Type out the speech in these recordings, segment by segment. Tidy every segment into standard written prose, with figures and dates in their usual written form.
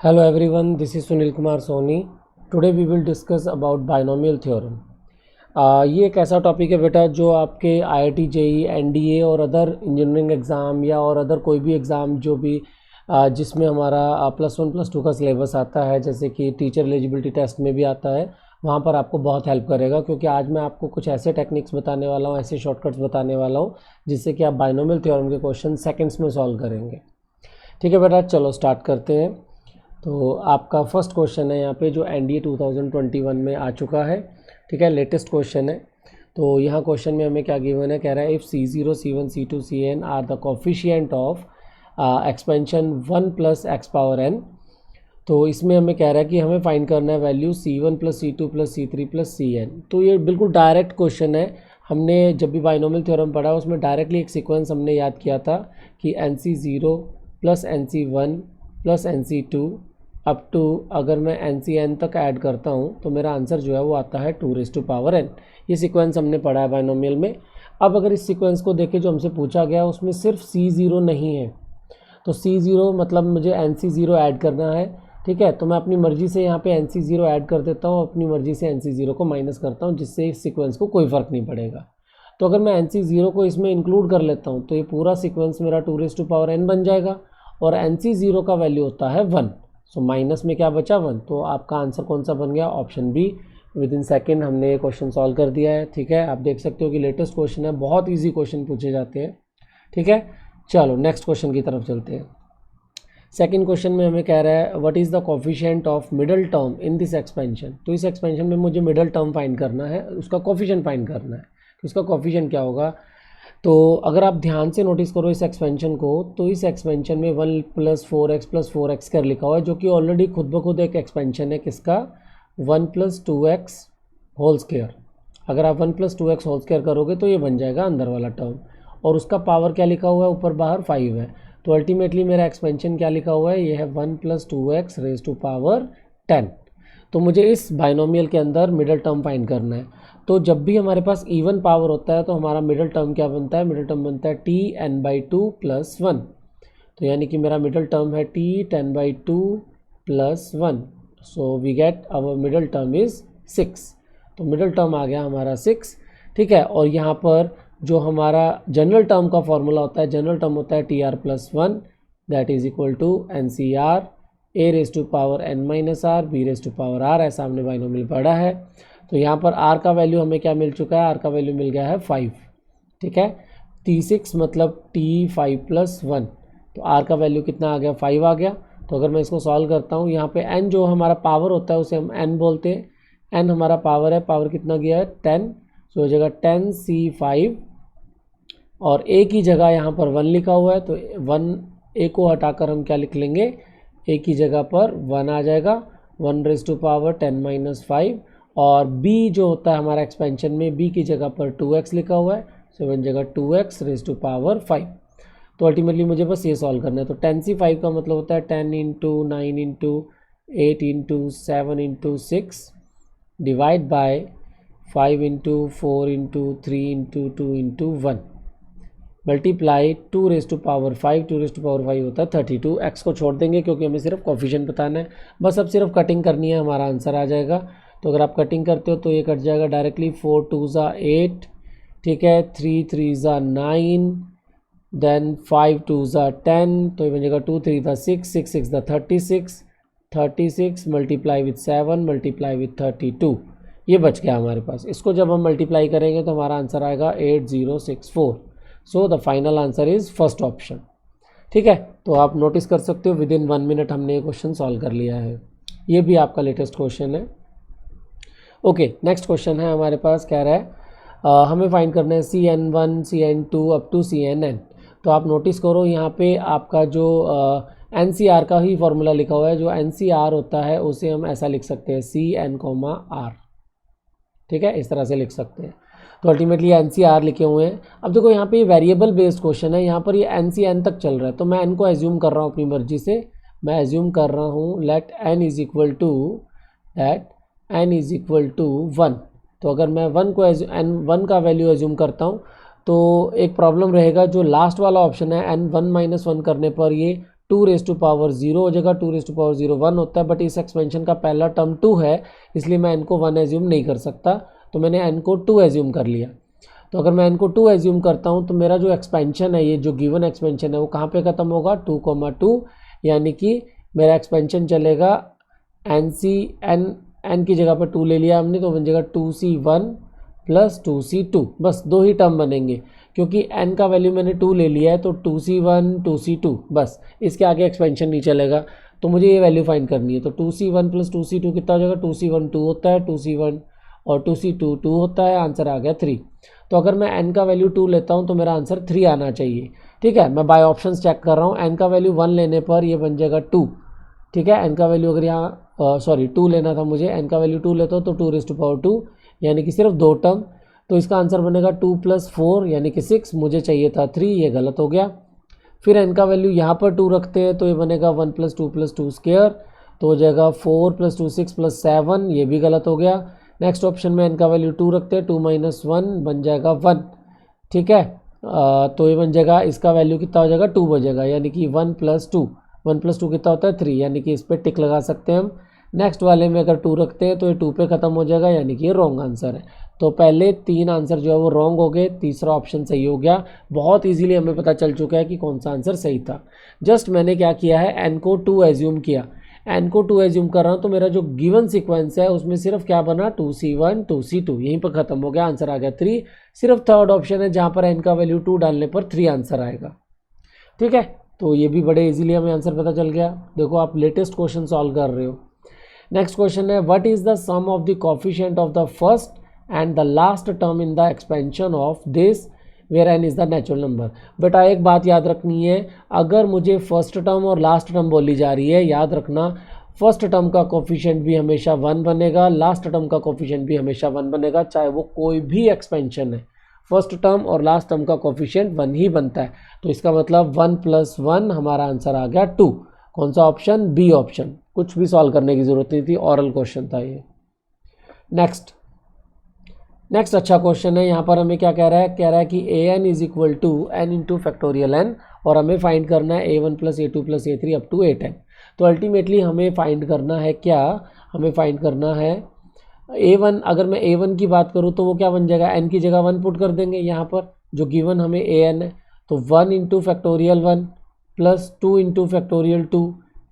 Hello everyone, this is Sunil Kumar Soni. Today we will discuss about binomial theorem. ये एक ऐसा topic है बेटा जो आपके IIT JEE NDA और अदर इंजीनियरिंग एग्ज़ाम या और अदर कोई भी एग्ज़ाम जो भी जिसमें हमारा +1 +2 का सिलेबस आता है, जैसे कि टीचर एलिजिबिलिटी टेस्ट में भी आता है, वहाँ पर आपको बहुत हेल्प करेगा। क्योंकि आज मैं आपको कुछ ऐसे टेक्निक्स बताने वाला हूँ, ऐसे शॉर्टकट्स बताने वाला हूँ जिससे कि आप बाइनोमियल थ्योरम के क्वेश्चन सेकेंड्स में सॉल्व करेंगे। ठीक है बेटा, चलो स्टार्ट करते हैं। तो आपका फर्स्ट क्वेश्चन है यहाँ पे जो NDA 2021 में आ चुका है। ठीक है, लेटेस्ट क्वेश्चन है। तो यहाँ क्वेश्चन में हमें क्या गिवन है, कह रहा है if C0 C1 C2 Cn are the coefficient of expansion 1 + x⁴n। तो इसमें हमें कह रहा है कि हमें फाइंड करना है value C1 + C2 + C3 + Cn। तो ये बिल्कुल डायरेक्ट क्वेश्चन है। हमने जब भी बाइनोमियल थ्योरम पढ़ा उसमें डायरेक्टली एक सीक्वेंस हमने याद किया था कि NC0 + NC1 + NC2 up to, अगर मैं NCn तक ऐड करता हूँ तो मेरा आंसर जो है वो आता है 2⁻n। ये सीक्वेंस हमने पढ़ा है बाइनोमियल में। अब अगर इस सीक्वेंस को देखें जो हमसे पूछा गया उसमें सिर्फ C0 नहीं है, तो C0 मतलब मुझे NC0 ऐड करना है। ठीक है, तो मैं अपनी मर्ज़ी से यहाँ पे NC0 ऐड कर देता हूँ, अपनी मर्ज़ी से NC0 को माइनस करता हूँ, जिससे इस सीक्वेंस को कोई फ़र्क नहीं पड़ेगा। तो अगर मैं NC0 को इसमें इंक्लूड कर लेता हूँ तो ये पूरा सीक्वेंस मेरा 2⁻n बन जाएगा और NC0 का वैल्यू होता है 1। सो माइनस में क्या बचा 1। तो आपका आंसर कौन सा बन गया, option B. Within second हमने ये क्वेश्चन सॉल्व कर दिया है। ठीक है, आप देख सकते हो कि लेटेस्ट क्वेश्चन है, बहुत इजी क्वेश्चन पूछे जाते हैं। ठीक है, चलो नेक्स्ट क्वेश्चन की तरफ चलते हैं। सेकंड क्वेश्चन में हमें कह रहा है what is the coefficient of middle term in this expansion. तो इस एक्सपेंशन में मुझे मिडल टर्म फाइंड करना है, उसका कोफिशिएंट फाइंड करना है। तो इसका कोफिशिएंट क्या होगा, तो अगर आप ध्यान से नोटिस करो इस एक्सपेंशन को, तो इस एक्सपेंशन में 1 + 4x + 4x² लिखा हुआ है, जो कि ऑलरेडी खुद ब खुद एक एक्सपेंशन है किसका, 1 + 2x होल स्क्वायर। अगर आप 1 + 2x होल स्क्वायर करोगे तो ये बन जाएगा अंदर वाला टर्म, और उसका पावर क्या लिखा हुआ है, ऊपर बाहर 5 है। तो अल्टीमेटली मेरा एक्सपेंशन क्या लिखा हुआ है, ये है 1 + 2x raised to 10। तो मुझे इस बाइनोमियल के अंदर मिडल टर्म फाइंड करना है। तो जब भी हमारे पास इवन पावर होता है तो हमारा मिडल टर्म क्या बनता है, मिडल टर्म बनता है Tn/2 + 1। तो यानी कि मेरा मिडल टर्म है T10/2 + 1। So we get our middle term is 6। तो मिडल टर्म आ गया हमारा 6। ठीक है, और यहाँ पर जो हमारा जनरल टर्म का फॉर्मूला होता है, जनरल टर्म होता है Tr + 1 that is equal to NCr a⁻n - r b⁻r। ऐसा हमने बाइनोमियल पढ़ा है। तो यहाँ पर r का वैल्यू हमें क्या मिल चुका है, r का वैल्यू मिल गया है 5। ठीक है, T6 मतलब T5 + 1। तो r का वैल्यू कितना आ गया, 5 आ गया। तो अगर मैं इसको सॉल्व करता हूँ, यहाँ पे n जो हमारा पावर होता है उसे हम n बोलते हैं। n हमारा पावर है, पावर कितना गया है 10। तो हो जाएगा 10c5 और a की जगह यहाँ पर 1 लिखा हुआ है, तो 1 a को हटाकर हम क्या लिख लेंगे, a की जगह पर 1 आ जाएगा, 1 raised to 10 - 5। और b जो होता है हमारा एक्सपेंशन में, b की जगह पर 2x लिखा हुआ है, तो बन जाएगा 2x raised to 5। तो अल्टीमेटली मुझे बस ये सॉल्व करना है। तो 10c5 का मतलब होता है 10 × 9 × 8 × 7 × 6 divide by 5 × 4 × 3 × 2 × 1 multiply 2 raised to 5। 2 raised to 5 होता है 32। x को छोड़ देंगे क्योंकि हमें सिर्फ कोफिशिएंट बताना है, बस अब सिर्फ कटिंग करनी है, हमारा आंसर आ जाएगा। तो अगर आप कटिंग करते हो तो ये कट जाएगा डायरेक्टली, 4 2 8। ठीक है, 3 3 9, देन 5 2 10। तो ये बन जाएगा 2 3 6, 6 6 36। 36 मल्टीप्लाई विथ 7 मल्टीप्लाई विथ 32, ये बच गया हमारे पास। इसको जब हम मल्टीप्लाई करेंगे तो हमारा आंसर आएगा 8064। So the final answer is first option. ठीक है, तो आप नोटिस कर सकते हो विद इन 1 मिनट हमने ये क्वेश्चन सॉल्व कर लिया है। ये भी आपका लेटेस्ट क्वेश्चन है। ओके, नेक्स्ट क्वेश्चन है हमारे पास, कह रहा है हमें फाइंड करना है Cn1 Cn2 up to Cnn। तो आप नोटिस करो यहाँ पे आपका जो NCr का ही फॉर्मूला लिखा हुआ है। जो NCr होता है उसे हम ऐसा लिख सकते हैं Cn, r। ठीक है, इस तरह से लिख सकते हैं। तो अल्टीमेटली NCr लिखे हुए हैं। अब देखो यहाँ पे ये वेरिएबल बेस्ड क्वेश्चन है, यहाँ पर ये NCn तक चल रहा है, तो मैं n को एज्यूम कर रहा हूँ अपनी मर्जी से। मैं एज्यूम कर रहा हूँ let n is equal to 1। तो अगर मैं 1 का वैल्यू एज्यूम करता हूँ तो एक प्रॉब्लम रहेगा, जो लास्ट वाला ऑप्शन है n1 - 1 करने पर ये 2 रेज़ टू पावर 0 हो जाएगा, 2 रेज़ टू पावर 0 1 होता है, बट इस एक्सपेंशन का पहला टर्म 2 है, इसलिए मैं n को 1 एज्यूम नहीं कर सकता, तो मैंने n को 2 एज्यूम कर लिया। तो अगर मैं n को 2 एज्यूम करता हूँ तो मेरा जो एक्सपेंशन है, ये जो गिवन एक्सपेंशन है वो कहाँ पे ख़त्म होगा, 2,2, यानी कि मेरा एक्सपेंशन चलेगा n की जगह पर 2 ले लिया हमने, तो बन जाएगा 2c1 प्लस 2c2, बस 2 ही टर्म बनेंगे, क्योंकि n का वैल्यू मैंने 2 ले लिया है, तो 2c1 2c2, बस इसके आगे एक्सपेंशन नहीं चलेगा। तो मुझे ये वैल्यू फाइंड करनी है, तो 2c1 प्लस 2c2 कितना हो जाएगा, 2c1 2 होता है, 2c1 और 2c2 2 होता है, आंसर आ गया 3। तो अगर मैं n का वैल्यू 2 लेता हूँ तो मेरा आंसर 3 आना चाहिए। ठीक है, मैं बाय ऑप्शंस चेक कर रहा हूँ, n का वैल्यू 1 लेने पर ये बन जाएगा 2। ठीक है, n का वैल्यू अगर यहाँ 2 लेना था मुझे, n का वैल्यू 2 लेता हूँ तो 2 रेज़ टू पावर 2, यानी कि सिर्फ 2 टर्म, तो इसका आंसर बनेगा 2 + 4 यानी कि 6, मुझे चाहिए था 3, ये गलत हो गया। फिर n का वैल्यू यहाँ पर 2 रखते हैं तो ये बनेगा 1 + 2 + 2 स्क्वायर, तो हो जाएगा 4 + 2 6 + 7, ये भी गलत हो गया। नेक्स्ट ऑप्शन में n का वैल्यू 2 रखते हैं, 2 - 1 बन जाएगा 1। ठीक है, तो ये बन जाएगा, इसका वैल्यू कितना हो जाएगा, 2 बजेगा, यानी कि 1 + 2, 1 + 2 कितना होता है 3, यानी कि इस पर टिक लगा सकते हैं हम। नेक्स्ट वाले में अगर 2 रखते हैं तो ये 2 पे ख़त्म हो जाएगा, यानी कि ये रॉन्ग आंसर है। तो पहले 3 आंसर जो है वो रॉन्ग हो गए, तीसरा ऑप्शन सही हो गया। बहुत इजीली हमें पता चल चुका है कि कौन सा आंसर सही था। जस्ट मैंने क्या किया है, n को 2 एज्यूम किया, n को 2 एज्यूम कर रहा हूँ, तो मेरा जो गिवन सीक्वेंस है उसमें सिर्फ क्या बना, 2c1 2c2, यहीं पर ख़त्म हो गया, आंसर आ गया 3। सिर्फ थर्ड ऑप्शन है जहाँ पर n का वैल्यू 2 डालने पर 3 आंसर आएगा। ठीक है, तो ये भी बड़े इजीली हमें आंसर पता चल गया। देखो आप लेटेस्ट क्वेश्चन सॉल्व कर रहे हो। नेक्स्ट क्वेश्चन है, what is the sum of the coefficient of the first and the last term in the expansion of this where n is the natural number. बेटा एक बात याद रखनी है, अगर मुझे फर्स्ट टर्म और लास्ट टर्म बोली जा रही है, याद रखना फर्स्ट टर्म का कोफिशिएंट भी हमेशा 1 बनेगा, लास्ट टर्म का कोफिशिएंट भी हमेशा 1 बनेगा, चाहे वो कोई भी एक्सपेंशन है। फर्स्ट टर्म और लास्ट टर्म का कोफिशिएंट 1 ही बनता है, तो इसका मतलब 1 + 1 हमारा आंसर आ गया 2। कौन सा ऑप्शन, बी ऑप्शन, कुछ भी सॉल्व करने की जरूरत नहीं थी, ऑरल क्वेश्चन था ये। नेक्स्ट अच्छा क्वेश्चन है, यहाँ पर हमें क्या कह रहा है कि an = n × फैक्टोरियल n, और हमें फाइंड करना है a1 + a2 + a3 up to a10। तो अल्टीमेटली हमें फाइंड करना है क्या, हमें फाइंड करना है a1। अगर मैं a1 की बात करूँ तो वो क्या बन जाएगा, n की जगह 1 पुट कर देंगे यहाँ पर, जो गिवन हमें an है, तो 1 × फैक्टोरियल 1 + 2 × फैक्टोरियल 2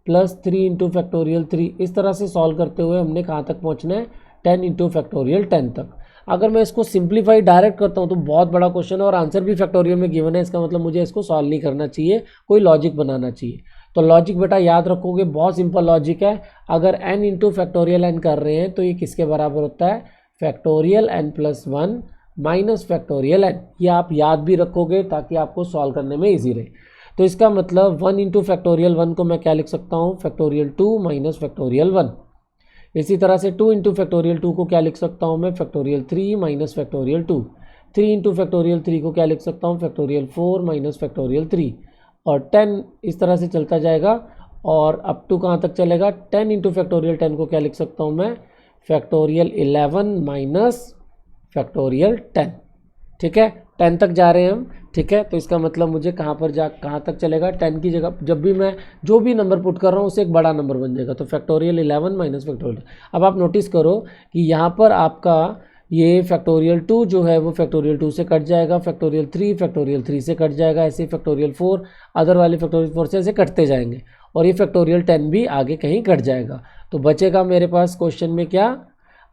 + 3 × फैक्टोरियल 3, इस तरह से सॉल्व करते हुए हमने कहाँ तक पहुँचना है, 10 × फैक्टोरियल 10 तक। अगर मैं इसको सिंप्लीफाई डायरेक्ट करता हूँ तो बहुत बड़ा क्वेश्चन है और आंसर भी फैक्टोरियल में गिवन है, इसका मतलब मुझे इसको सॉल्व नहीं करना चाहिए, कोई लॉजिक बनाना चाहिए। तो लॉजिक बेटा याद रखोगे, बहुत सिंपल लॉजिक है। अगर n × फैक्टोरियल n कर रहे हैं तो ये किसके बराबर होता है, factorial n + 1 minus factorial n। ये आप याद भी रखोगे ताकि आपको सॉल्व करने में ईजी रहे। तो इसका मतलब 1 × फैक्टोरियल 1 को मैं क्या लिख सकता हूँ, फैक्टोरियल 2 माइनस फैक्टोरियल 1। इसी तरह से 2 × फैक्टोरियल 2 को क्या लिख सकता हूँ मैं, फैक्टोरियल 3 माइनस फैक्टोरियल 2। 3 × फैक्टोरियल 3 को क्या लिख सकता हूँ, फैक्टोरियल 4 माइनस फैक्टोरियल 3, और 10 इस तरह से चलता जाएगा, और अप टू कहाँ तक चलेगा, 10 × फैक्टोरियल 10 को क्या लिख सकता हूँ मैं, फैक्टोरियल 11 माइनस फैक्टोरियल 10। ठीक है, 10 तक जा रहे हैं हम। ठीक है, तो इसका मतलब मुझे कहाँ तक चलेगा, 10 की जगह जब भी मैं जो भी नंबर पुट कर रहा हूँ उससे एक बड़ा नंबर बन जाएगा, तो फैक्टोरियल 11 माइनस फैक्टोरियल। अब आप नोटिस करो कि यहाँ पर आपका ये फैक्टोरियल 2 जो है वो फैक्टोरियल 2 से कट जाएगा, फैक्टोरियल 3 फैक्टोरियल 3 से कट जाएगा, ऐसे फैक्टोरियल 4 अदर वाले फैक्टोरियल 4 से ऐसे कटते जाएंगे, और ये फैक्टोरियल 10 भी आगे कहीं कट जाएगा। तो बचेगा मेरे पास क्वेश्चन में क्या,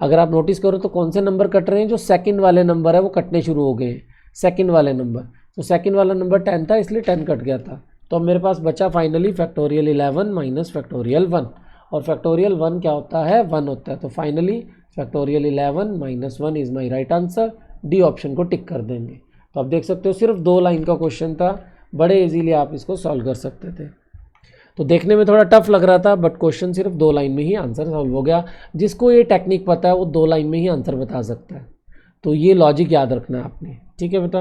अगर आप नोटिस करो तो कौन से नंबर कट रहे हैं, जो सेकंड वाले नंबर है वो कटने शुरू हो गए हैं, सेकंड वाले नंबर। तो सेकंड वाला नंबर 10 था इसलिए 10 कट गया था, तो अब मेरे पास बचा फाइनली फैक्टोरियल 11 माइनस फैक्टोरियल 1, और फैक्टोरियल 1 क्या होता है, 1 होता है। तो finally factorial 11 minus 1 is my right answer, D option को टिक कर देंगे। तो आप देख सकते हो सिर्फ 2 लाइन का क्वेश्चन था, बड़े इजीली आप इसको सॉल्व कर सकते थे। तो देखने में थोड़ा टफ लग रहा था, बट क्वेश्चन सिर्फ 2 लाइन में ही आंसर सॉल्व हो गया। जिसको ये टेक्निक पता है वो 2 लाइन में ही आंसर बता सकता है, तो ये लॉजिक याद रखना है आपने। ठीक है बेटा,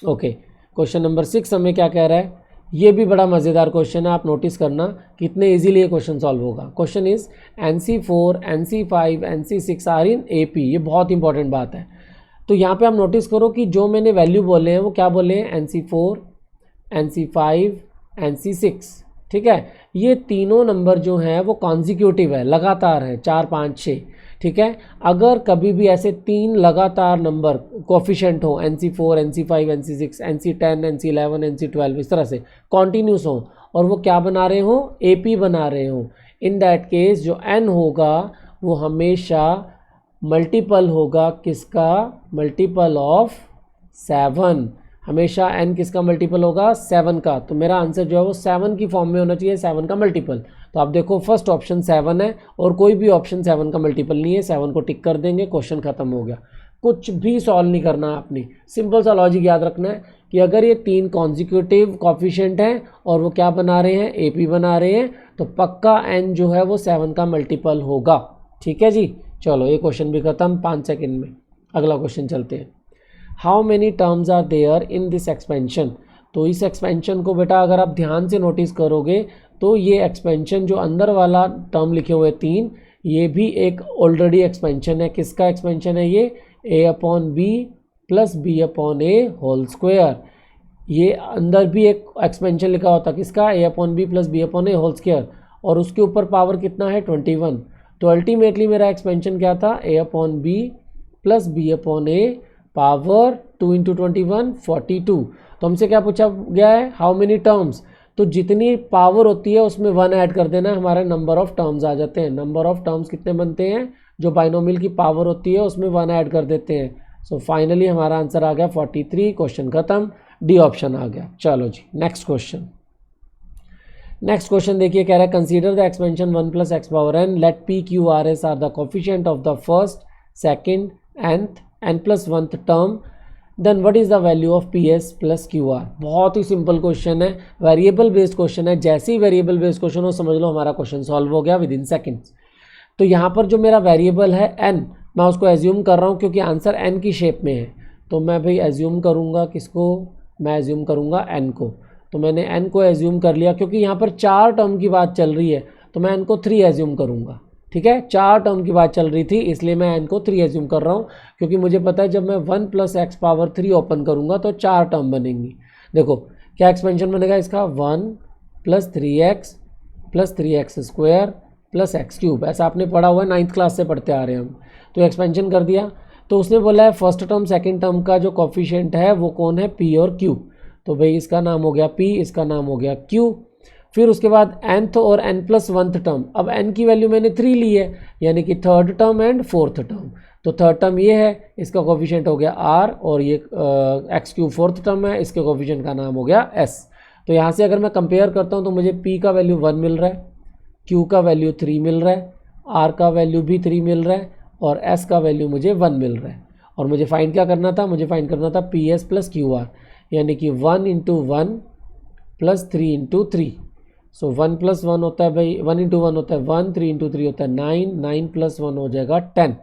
ओके। क्वेश्चन नंबर 6 हमें क्या कह रहा है, ये भी बड़ा मज़ेदार क्वेश्चन है, आप नोटिस करना कितने इजीली ये क्वेश्चन सॉल्व होगा। Question is NC4 NC5 NC6 are in AP, ये बहुत इंपॉर्टेंट बात है। तो यहाँ पे आप नोटिस करो कि जो मैंने वैल्यू बोले हैं वो क्या बोले हैं, NC4 NC5 NC6, ठीक है। ये तीनों नंबर जो हैं वो कॉन्जिक्यूटिव है, लगातार है, 4 5 6, ठीक है। अगर कभी भी ऐसे 3 लगातार नंबर कोफिशिएंट हो, NC4 NC5 NC6 NC10 NC11 NC12 इस तरह से कॉन्टीन्यूस हो और वो क्या बना रहे हो, AP बना रहे हो, इन दैट केस जो n होगा वो हमेशा मल्टीपल होगा किसका, मल्टीपल ऑफ 7। हमेशा n किसका मल्टीपल होगा, 7 का। तो मेरा आंसर जो है वो 7 की फॉर्म में होना चाहिए, 7 का मल्टीपल। तो आप देखो फर्स्ट ऑप्शन 7 है और कोई भी ऑप्शन 7 का मल्टीपल नहीं है, 7 को टिक कर देंगे, क्वेश्चन खत्म हो गया। कुछ भी सॉल्व नहीं करना है आपने, सिंपल सा लॉजिक याद रखना है कि अगर ये 3 कॉन्जिक्यूटिव कॉफिशिएंट हैं और वो क्या बना रहे हैं, AP बना रहे हैं, तो पक्का n जो है वो 7 का मल्टीपल होगा। ठीक है जी, चलो ये क्वेश्चन भी खत्म 5 सेकेंड में। अगला क्वेश्चन चलते हैं। How many terms are there in this expansion. तो इस एक्सपेंशन को बेटा अगर आप ध्यान से नोटिस करोगे तो ये एक्सपेंशन जो अंदर वाला टर्म लिखे हुए 3, ये भी एक ऑलरेडी एक्सपेंशन है। किसका एक्सपेंशन है ये, a/b plus b/a whole square. ये अंदर भी एक एक्सपेंशन लिखा होता किसका, a/b plus b/a whole square, और उसके ऊपर पावर कितना है 21। तो अल्टीमेटली मेरा एक्सपेंशन क्या था, a/b plus b/a power 2 into 21 42। तो हमसे क्या पूछा गया है, हाउ मेनी टर्म्स। तो जितनी पावर होती है उसमें 1 ऐड कर देना, हमारे नंबर ऑफ टर्म्स आ जाते हैं। नंबर ऑफ टर्म्स कितने बनते हैं, जो बाइनोमियल की पावर होती है उसमें 1 ऐड कर देते हैं। सो फाइनली हमारा आंसर आ गया 43। क्वेश्चन खत्म, डी ऑप्शन आ गया। चलो जी नेक्स्ट क्वेश्चन। नेक्स्ट क्वेश्चन देखिए, कह रहा है consider the expansion 1 plus x power n, let p q r s are the coefficient of the first, second, nth n plus 1th term, then what is the value of p s plus q r. बहुत ही simple question है, variable based question है। जैसे ही variable based question हो समझ लो हमारा question solve हो गया विद इन सेकेंड्स। तो यहाँ पर जो मेरा वेरिएबल है n, मैं उसको एज्यूम कर रहा हूँ क्योंकि आंसर n की शेप में है। तो मैं भाई एज्यूम करूँगा किसको, मैं एज्यूम करूँगा n को। तो मैंने n को एज्यूम कर लिया क्योंकि यहाँ पर 4 टर्म की बात चल रही है, तो मैं n को 3 एज्यूम करूँगा। ठीक है, 4 टर्म की बात चल रही थी इसलिए मैं n को 3 एज्यूम कर रहा हूँ, क्योंकि मुझे पता है जब मैं 1 प्लस एक्स पावर 3 ओपन करूँगा तो 4 टर्म बनेंगी। देखो क्या एक्सपेंशन बनेगा इसका, 1 plus 3x plus 3x square plus x cube. ऐसा आपने पढ़ा हुआ है, 9th क्लास से पढ़ते आ रहे हैं हम। तो एक्सपेंशन कर दिया, तो उसने बोला है फर्स्ट टर्म सेकेंड टर्म का जो कोफिशिएंट है वो कौन है, p और q। तो भाई इसका नाम हो गया p, इसका नाम हो गया q। फिर उसके बाद nth और n प्लस 1th टर्म। अब n की वैल्यू मैंने 3 ली है, यानी कि third term and fourth term. तो थर्ड टर्म ये है, इसका कोफिशिएंट हो गया r, और ये एक्स क्यूब फोर्थ टर्म है, इसके कोफिशिएंट का नाम हो गया s। तो यहाँ से अगर मैं कंपेयर करता हूँ तो मुझे p का वैल्यू 1 मिल रहा है, q का वैल्यू 3 मिल रहा है, r का वैल्यू भी 3 मिल रहा है, और s का वैल्यू मुझे 1 मिल रहा है। और मुझे फाइंड क्या करना था, मुझे फाइंड करना था P s plus q are, यानी कि 1 इंटू 1 प्लस 3 इंटू 3। सो 1 प्लस 1 होता है भाई, 1 इंटू 1 होता है 1, 3 इंटू 3 होता है 9, 9 प्लस 1 हो जाएगा 10।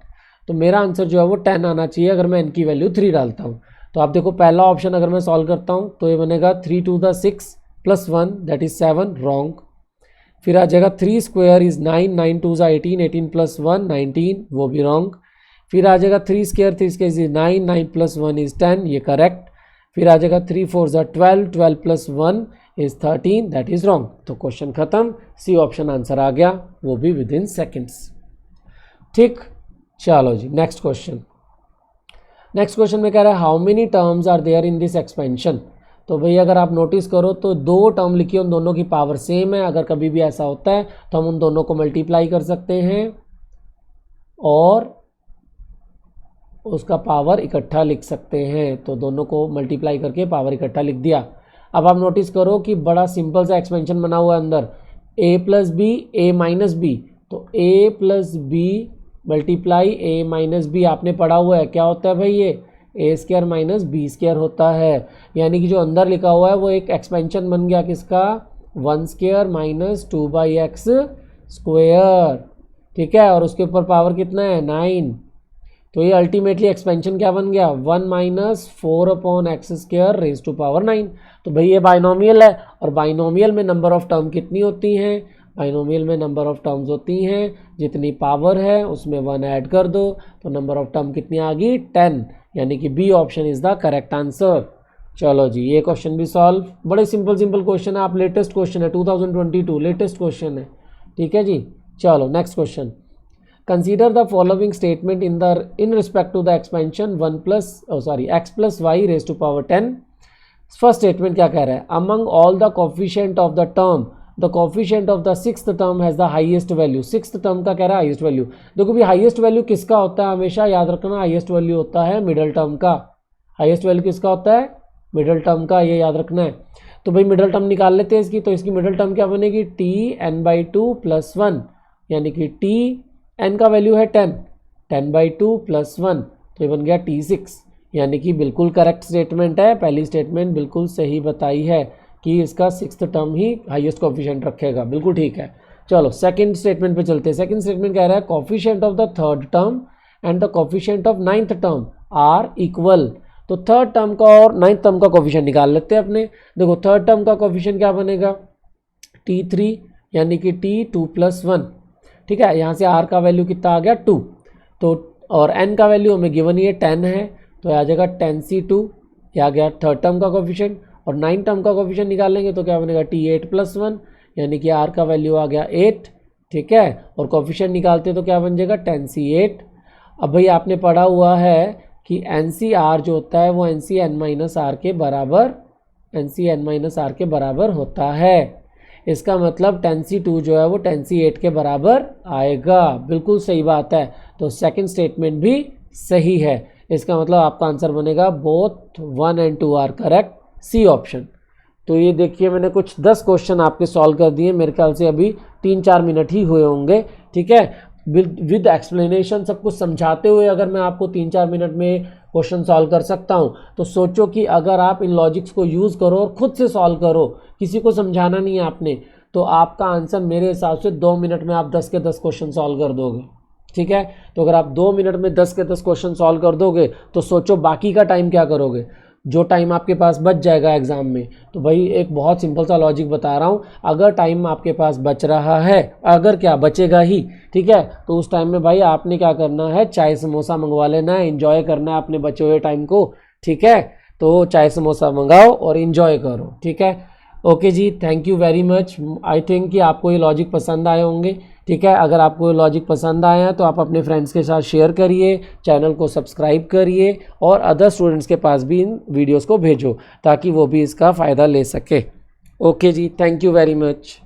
तो मेरा आंसर जो है वो 10 आना चाहिए अगर मैं n की वैल्यू 3 डालता हूँ। तो आप देखो पहला ऑप्शन अगर मैं सॉल्व करता हूँ तो ये बनेगा 3 to the 6 plus 1 that is 7, wrong. फिर आ जाएगा 3 स्क्वायर इज 9, 9 टू ज़ा 18, 18 प्लस 1 19, वो भी रॉन्ग। फिर आ जाएगा 3 square, 3 square is 9, 9 plus 1 is 10, ये करेक्ट। फिर आ जाएगा 3 4 ज़ा 12, 12 plus 1 is 13, that is wrong. तो क्वेश्चन खत्म, सी ऑप्शन आंसर आ गया, वो भी विद इन सेकेंड्स। ठीक, चलो जी नेक्स्ट क्वेश्चन। नेक्स्ट क्वेश्चन में कह रहा है how many terms are there in this expansion. तो भाई अगर आप नोटिस करो तो 2 टर्म लिखी है, उन दोनों की पावर सेम है। अगर कभी भी ऐसा होता है तो हम उन दोनों को मल्टीप्लाई कर सकते हैं और उसका पावर इकट्ठा लिख सकते हैं। तो दोनों को मल्टीप्लाई करके पावर इकट्ठा लिख दिया। अब आप नोटिस करो कि बड़ा सिंपल सा एक्सपेंशन बना हुआ है अंदर, a plus b a minus b. तो a plus b multiply a minus b आपने पढ़ा हुआ है, क्या होता है भाई ये a square minus b square होता है। यानी कि जो अंदर लिखा हुआ है वो एक एक्सपेंशन बन गया किसका, 1 स्क्वायर माइनस 2/x स्क्वायर। ठीक है, और उसके ऊपर पावर कितना है 9। तो ये अल्टीमेटली एक्सपेंशन क्या बन गया, 1 minus 4/x square raise to power 9। तो भाई ये बाइनोमियल है, और बाइनोमियल में नंबर ऑफ टर्म कितनी होती हैं, बाइनोमियल में नंबर ऑफ टर्म्स होती हैं जितनी पावर है उसमें 1 ऐड कर दो, तो नंबर ऑफ टर्म कितनी आ गई 10, यानी कि B option is the correct answer. चलो जी, ये क्वेश्चन भी सॉल्व। बड़े सिंपल क्वेश्चन है, आप लेटेस्ट क्वेश्चन है 2022 लेटेस्ट क्वेश्चन है, ठीक है जी। चलो next question, consider the following statement in respect to the expansion x plus y raise to power 10। First statement क्या कह रहा है, among all the coefficient of the term the coefficient of the sixth term has the highest value. Sixth term का कह रहा है highest value. देखो भी हाईएस्ट वैल्यू किसका होता है, हमेशा याद रखना, हाईएस्ट वैल्यू होता है मिडल टर्म का। हाईएस्ट वैल्यू किसका होता है, मिडल टर्म का, ये याद रखना है। तो भाई मिडल टर्म निकाल लेते हैं इसकी, तो इसकी मिडल टर्म क्या बनेगी, Tn/2 + 1, यानी कि Tn का वैल्यू है 10, 10/2 + 1, तो ये बन गया T6, यानी कि बिल्कुल करेक्ट स्टेटमेंट है। पहली स्टेटमेंट बिल्कुल सही बताई है कि इसका सिक्स्थ टर्म ही हाईएस्ट कोफिशिएंट रखेगा, बिल्कुल ठीक है। चलो सेकंड स्टेटमेंट पे चलते हैं। सेकंड स्टेटमेंट कह रहा है coefficient of the third term and the coefficient of ninth term are equal. तो थर्ड टर्म का और नाइन्थ टर्म का कोफिशिएंट निकाल लेते हैं अपने। देखो थर्ड टर्म का कोफिशिएंट क्या बनेगा, T3, यानी कि T2 + 1, ठीक है। यहाँ से R का वैल्यू कितना आ गया 2, तो और N का वैल्यू हमें गिवन ये 10 है, तो आ जाएगा 10C2, ये आ गया थर्ड टर्म का कोफिशिएंट। और नाइन्थ टर्म का कोफिशिएंट निकालेंगे तो क्या बनेगा T8 + 1, यानी कि R का वैल्यू आ गया 8, ठीक है। और कोफिशिएंट निकालते तो क्या बन जाएगा 10C8। अब भाई आपने पढ़ा हुआ है कि NCR जो होता है वो NCn-R के बराबर होता है। इसका मतलब 10C2 जो है वो 10C8 के बराबर आएगा, बिल्कुल सही बात है। तो सेकंड स्टेटमेंट भी सही है। इसका मतलब आपका आंसर बनेगा both 1 and 2 are correct, C option. तो ये देखिए मैंने कुछ 10 क्वेश्चन आपके सॉल्व कर दिए, मेरे ख्याल से अभी 3-4 मिनट ही हुए होंगे, ठीक है। विद एक्सप्लेनेशन सब कुछ समझाते हुए अगर मैं आपको 3-4 मिनट में क्वेश्चन सॉल्व कर सकता हूँ, तो सोचो कि अगर आप इन लॉजिक्स को यूज़ करो और ख़ुद से सॉल्व करो, किसी को समझाना नहीं है आपने, तो आपका आंसर मेरे हिसाब से 2 मिनट में आप 10 के 10 क्वेश्चन सॉल्व कर दोगे, ठीक है। तो अगर आप 2 मिनट में 10 के 10 क्वेश्चन सॉल्व कर दोगे तो सोचो बाकी का टाइम क्या करोगे, जो टाइम आपके पास बच जाएगा एग्ज़ाम में। तो भाई एक बहुत सिंपल सा लॉजिक बता रहा हूँ, अगर टाइम आपके पास बच रहा है, अगर क्या बचेगा ही, ठीक है, तो उस टाइम में भाई आपने क्या करना है, चाय समोसा मंगवा लेना है, इन्जॉय करना है अपने बचे हुए टाइम को, ठीक है। तो चाय समोसा मंगाओ और इन्जॉय करो, ठीक है। ओके जी, thank you very much. I think कि आपको ये लॉजिक पसंद आए होंगे, ठीक है। अगर आपको ये लॉजिक पसंद आया है तो आप अपने फ्रेंड्स के साथ शेयर करिए, चैनल को सब्सक्राइब करिए और अदर स्टूडेंट्स के पास भी इन वीडियोस को भेजो ताकि वो भी इसका फ़ायदा ले सके। ओके जी, थैंक यू वेरी मच।